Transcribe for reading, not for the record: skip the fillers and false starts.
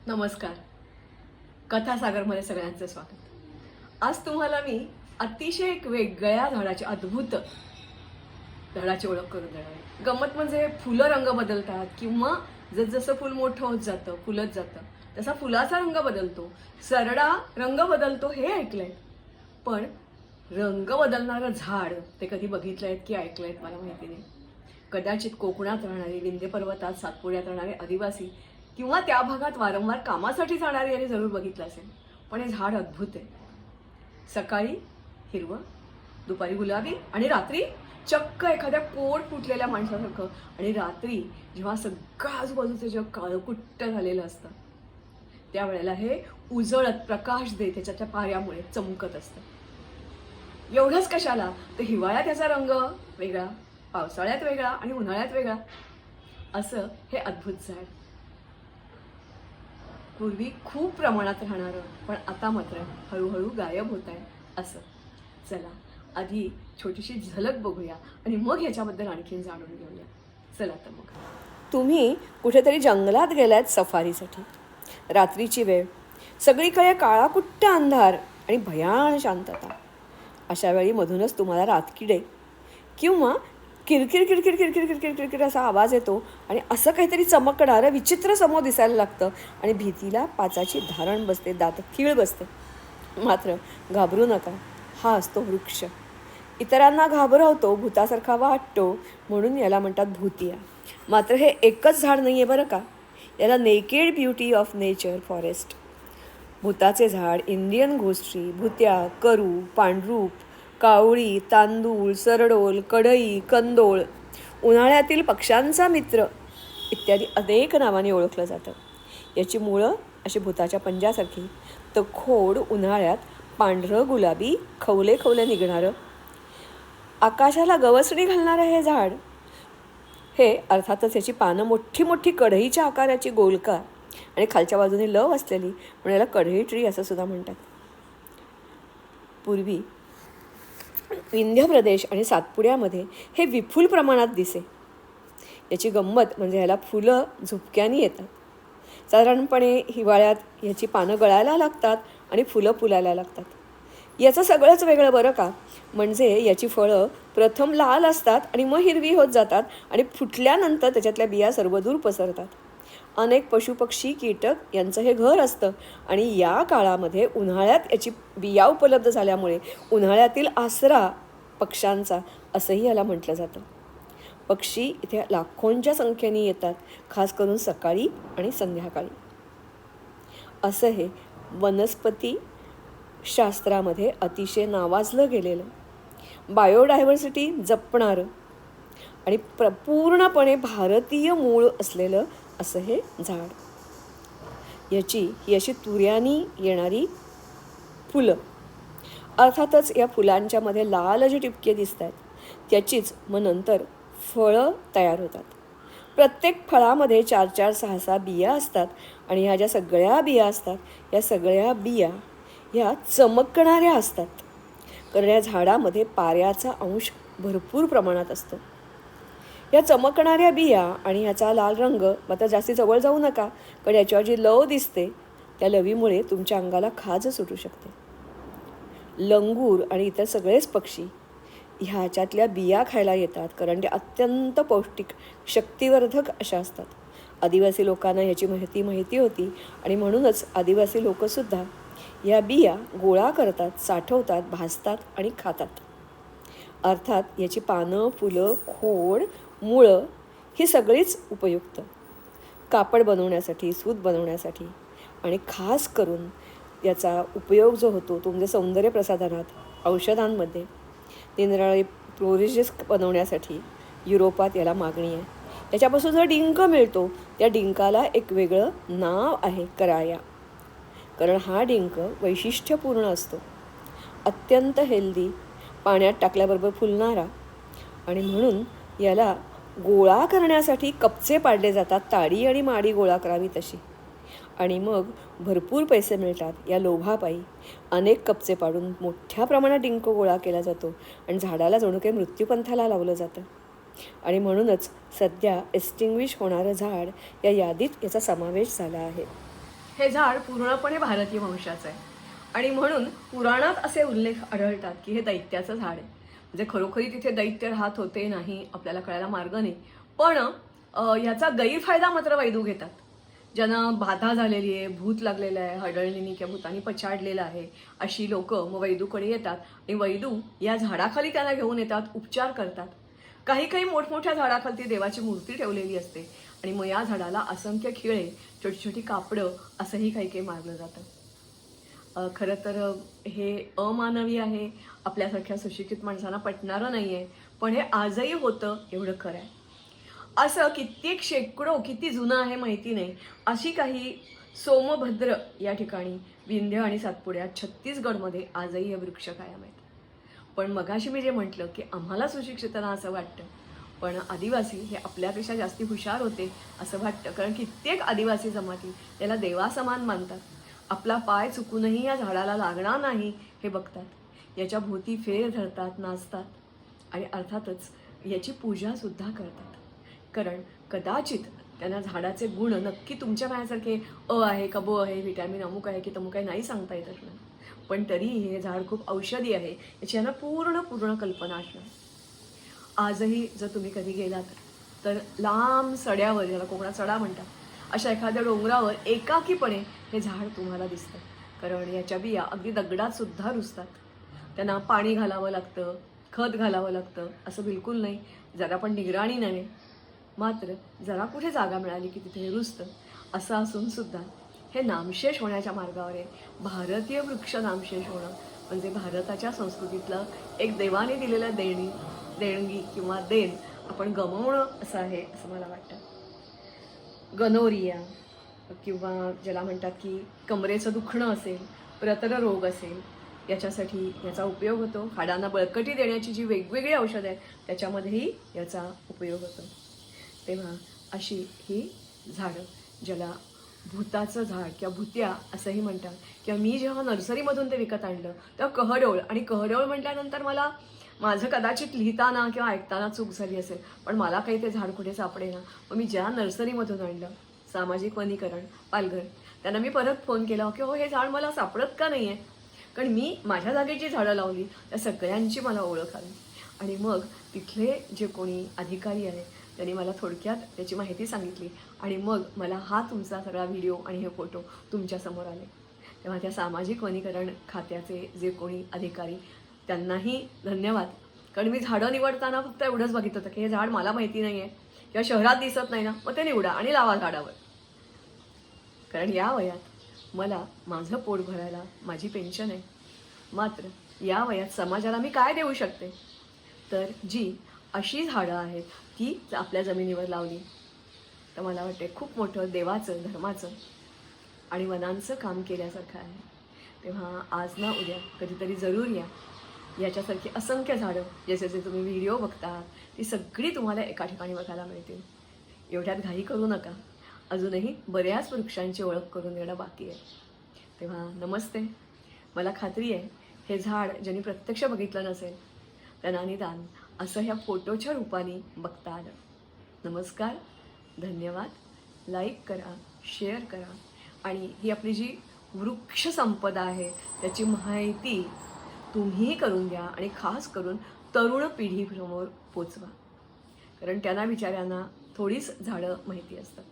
नमस्कार. कथासागरमध्ये सगळ्यांचं स्वागत. आज तुम्हाला मी अतिशय एक वेगळ्या झाडाची अद्भुत झाडाची ओळख करून देणार आहे. गंमत म्हणजे फुलं रंग बदलतात किंवा जसं फुल मोठं होत जातं, फुलत जातं, तसा फुलाचा रंग बदलतो, सरडा रंग बदलतो हे ऐकलंय. पण रंग बदलणारं झाड ते कधी बघितलंय की ऐकलंय मला माहिती नाही. कदाचित कोकणात राहणारे, विंध्य पर्वतात, सातपुड्यात राहणारे आदिवासी किंवा त्या भागात वारंवार कामासाठी जाणारे यांनी जरूर बघितलं असेल. पण हे झाड अद्भुत आहे. सकाळी हिरवं, दुपारी गुलाबी आणि रात्री चक्क एखाद्या पोट फुटलेल्या माणसासारखं. आणि रात्री जेव्हा सगळं आजूबाजूचं जग काळकुट्ट झालेलं असतं त्यावेळेला हे उजळत प्रकाश देत त्याच्या पाऱ्यामुळे चमकत असतं. एवढंच कशाला, तर हिवाळ्यात याचा रंग वेगळा, पावसाळ्यात वेगळा आणि उन्हाळ्यात वेगळा. असं हे अद्भुत झाड. पूर्वी खूप प्रमाणात राहणारं, पण आता मात्र हळूहळू गायब होत आहे असं. चला आधी छोटीशी झलक बघूया आणि मग ह्याच्याबद्दल आणखीन जाणून घेऊया. चला तर मग. तुम्ही कुठेतरी जंगलात गेलात सफारीसाठी. रात्रीची वेळ, सगळीकडे काळाकुट्ट अंधार आणि भयान शांतता. अशा वेळी मधूनच तुम्हाला रातकिडे किंवा किरकिर किरकिर किरकिर किरकिर किरकिर असा आवाज येतो आणि असं काहीतरी चमकणारं विचित्र समोर दिसायला लागतं आणि भीतीला पाचाची धारण बसते, दात खीळ बसते. मात्र घाबरू नका, हा असतो वृक्ष. इतरांना घाबरवतो, भूतासारखा वाटतो, म्हणून याला म्हणतात भूतिया. मात्र हे एकच झाड नाही आहे बरं का. याला naked beauty of nature forest, भूताचे झाड, इंडियन घोस्ट्री, भूत्या, करू, पांढरूप, कावळी, तांदूळ, सरडोल, कढई, कंदोळ, उन्हाळ्यातील पक्ष्यांचा मित्र इत्यादी अनेक नावाने ओळखलं जातं. याची मुळं अशी भूताच्या पंजासारखी, तर खोड उन्हाळ्यात पांढरं गुलाबी खवले खवले निघणारं. आकाशाला गवसणी घालणारं हे झाड, हे अर्थातच याची पानं मोठी मोठी कढईच्या आकाराची गोलकार आणि खालच्या बाजूने लव असलेली, म्हणून याला कढई ट्री असं सुद्धा म्हणतात. पूर्वी विंध्य प्रदेश आणि सातपुड्यामध्ये हे विपुल प्रमाणात दिसे. याची गंमत म्हणजे ह्याला फुलं झुपक्यानी येतात. साधारणपणे हिवाळ्यात ह्याची पानं गळायला लागतात आणि फुलं फुलायला लागतात. याचं सगळंच वेगळं बरं का. म्हणजे याची फळं प्रथम लाल असतात आणि मग हिरवी होत जातात आणि फुटल्यानंतर त्याच्यातल्या बिया सर्वदूर पसरतात. अनेक पशुपक्षी कीटक यांचं हे घर असतं आणि या काळामध्ये उन्हाळ्यात याची बिया उपलब्ध झाल्यामुळे उन्हाळ्यातील आसरा पक्ष्यांचा असंही याला म्हटलं जातं. पक्षी इथे लाखोंच्या संख्येने येतात, खास करून सकाळी आणि संध्याकाळी. असं हे वनस्पती शास्त्रामध्ये अतिशय नावाजलं गेलेलं, बायोडायव्हर्सिटी जपणारं आणि पूर्णपणे भारतीय मूळ असलेलं असं हे झाड. याची अशी तुऱ्यानी येणारी फुलं, अर्थातच या फुलांच्यामध्ये लाल जे टिपके दिसत आहेत त्याचीच मग नंतर फळं तयार होतात. प्रत्येक फळामध्ये 4-4, 6-6 बिया असतात आणि ह्या ज्या सगळ्या बिया असतात या सगळ्या बिया ह्या चमकणाऱ्या असतात. कारण या झाडामध्ये पाऱ्याचा अंश भरपूर प्रमाणात असतो. या चमकणाऱ्या बिया आणि ह्याचा लाल रंग, मात्र जास्ती जवळ जाऊ नका, कारण याच्यावर जी लव दिसते त्या लवीमुळे तुमच्या अंगाला खाज सुटू शकते. लंगूर आणि इतर सगळेच पक्षी ह्याच्यातल्या बिया खायला येतात, कारण त्या अत्यंत पौष्टिक, शक्तिवर्धक अशा असतात. आदिवासी लोकांना ह्याची माहिती होती आणि म्हणूनच आदिवासी लोकंसुद्धा या बिया गोळा करतात, साठवतात, भाजतात आणि खातात. अर्थात याची पानं, फुलं, खोड, मुळं ही सगळीच उपयुक्त. कापड बनवण्यासाठी, सूत बनवण्यासाठी आणि खास करून याचा उपयोग जो होतो तो म्हणजे सौंदर्य प्रसाधनात, औषधांमध्ये, निरनिराळे प्रोरिजेस बनवण्यासाठी युरोपात याला मागणी आहे. याच्यापासून जो डिंक मिळतो त्या डिंकाला एक वेगळं नाव आहे, कराया. कारण हा डिंक वैशिष्ट्यपूर्ण असतो, अत्यंत हेल्दी, पाण्यात टाकल्याबरोबर फुलणारा, आणि म्हणून याला गोळा करण्यासाठी कपचे पाडले जातात, ताडी आणि माडी गोळा करावी तशी. आणि मग भरपूर पैसे मिळतात या लोभापायी. अनेक कपचे पाडून मोठ्या प्रमाणात डिंक गोळा केला जातो आणि झाडाला जणू काही मृत्यूपंथाला लावलं जातं. आणि म्हणूनच सध्या एक्स्टिंग्विश होणारं झाड या यादीत याचा समावेश झाला आहे. हे झाड पूर्णपणे भारतीय वंशाचं आहे आणि म्हणून पुराणात असे उल्लेख आढळतात की हे दैत्याचं झाड आहे. म्हणजे खरोखरी तिथे दैत्य राहत होते नाही आपल्याला कळायला मार्ग नाही, पण याचा गैरफायदा मात्र वैदू घेतात. ज्यांना बाधा झालेली आहे, भूत लागलेलं आहे, हडळणीने किंवा भूतानी पछाडलेलं आहे, अशी लोक मग वैदूकडे येतात आणि वैदू या झाडाखाली त्यांना घेऊन येतात, उपचार करतात. काही काही मोठमोठ्या झाडाखाली देवाची मूर्ती ठेवलेली असते आणि मग या झाडाला असंख्य खिळे, छोटी छोटी कापडं असंही काही काही मारलं जातं. खरं तर हे अमानवी आहे, आपल्यासारख्या सुशिक्षित माणसांना पटणारं नाही आहे, पण हे आजही होतं एवढं खरं आहे. असं कित्येक शेकडो, किती जुनं आहे माहिती नाही, अशी काही सोमभद्र या ठिकाणी विंध्य आणि सातपुड्यात छत्तीसगडमध्ये आजही हे वृक्ष कायम आहेत. पण मगाशी मी जे म्हटलं की आम्हाला सुशिक्षितांना असं वाटतं, पण आदिवासी हे आपल्यापेक्षा जास्ती हुशार होते असं वाटतं. कारण कित्येक आदिवासी जमाती त्याला देवासमान मानतात. आपला पाय चुकूनही या झाडाला लागणार नाही हे बघतात, याच्या भोवती फेर धरतात, नाचतात आणि अर्थातच याची पूजासुद्धा करतात. कारण कदाचित त्यांना झाडाचे गुण नक्की तुमच्या माझ्यासारखे आहे का ब आहे, व्हिटॅमिन अमुक आहे की तमुक आहे नाही सांगता येतच नाही, पण तरीही हे झाड खूप औषधी आहे याची यांना पूर्ण कल्पना असणार. आजही जर तुम्ही कधी गेलात तर लांब सड्यावर, ज्याला कोकणात सडा म्हणतात, अशा एखाद्या डोंगरावर एकाकीपणे हे झाड तुम्हाला दिसतं. कारण याच्या बिया अगदी दगडात सुद्धा रुजतात. त्यांना पाणी घालावं लागतं, खत घालावं लागतं असं बिलकुल नाही, जरा पण निगराणी नव्हे. मात्र जरा कुठे जागा मिळाली की तिथे हे रुजतं. असं असून सुद्धा हे नामशेष होण्याच्या मार्गावर आहे. भारतीय वृक्ष नामशेष होणं म्हणजे भारताच्या संस्कृतीतलं एक देवाने दिलेलं देणगी किंवा देण आपण गमावणं असं आहे असं मला वाटतं. गनोरिया किंवा ज्याला म्हणतात की कमरेचं दुखणं असेल, प्रतर रोग असेल, याच्यासाठी याचा उपयोग होतो. हाडांना बळकटी देण्याची जी वेगवेगळी औषधं आहेत त्याच्यामध्येही याचा उपयोग होतो. तेव्हा अशी ही झाडं, ज्याला भूताचं झाड किंवा भूत्या असंही म्हणतात, किंवा मी जेव्हा नर्सरीमधून ते विकत आणलं तेव्हा कहडोळ, आणि कहडोळ म्हटल्यानंतर मला माझं कदाचित लिहिताना किंवा ऐकताना चूक झाली असेल, पण मला काही ते झाड कुठे सापडेना. मग मी ज्या नर्सरीमधून आणलं, सामाजिक वनीकरण पालघर, त्यांना मी परत फोन केला की हो हे झाड मला सापडत का नाही आहे. कारण मी माझ्या जागेत जी झाडं लावली त्या सगळ्यांची मला ओळख आली. आणि मग तिथले जे कोणी अधिकारी आहेत त्यांनी मला थोडक्यात त्याची माहिती सांगितली आणि मग मला हा तुमचा सगळा व्हिडिओ आणि हे फोटो तुमच्यासमोर आले. तेव्हा त्या सामाजिक वनीकरण खात्याचे जे कोणी अधिकारी, त्यांनाही धन्यवाद. कारण मी झाडं निवडताना फक्त एवढंच बघितलं होतं की हे झाड मला माहिती नाही आहे किंवा शहरात दिसत नाही ना, मग ते निवडा आणि लावा झाडावर. कारण या वयात मला माझं पोट भरायला माझी पेन्शन आहे. मात्र या वयात समाजाला मी काय देऊ शकते, तर जी अशी झाडं आहेत ती आपल्या जमिनीवर लावली तर मला वाटते खूप मोठं देवाचं, धर्माचं आणि वनांचं काम केल्यासारखं आहे. तेव्हा आज ना उद्या कधीतरी जरूर या. याच्यासारखी असंख्य झाडं जसे जे तुम्ही व्हिडिओ बघता ती सगळी तुम्हाला एका ठिकाणी बघायला मिळतील. एवढ्यात घाई करू नका, अजूनही बऱ्याच वृक्षांची ओळख करून घेणं बाकी आहे. तेव्हा नमस्ते. मला खात्री आहे हे झाड ज्यांनी प्रत्यक्ष बघितलं नसेल त्यांना निदान असं ह्या फोटोच्या रूपाने बघता आलं. नमस्कार, धन्यवाद. लाईक करा, शेअर करा आणि ही आपली जी वृक्ष संपदा आहे त्याची माहिती तुम्हीही करून द्या आणि खास करून तरुण पिढीसमोर पोचवा. कारण त्यांना बिचाऱ्यांना थोडीच झाडं माहिती असतात.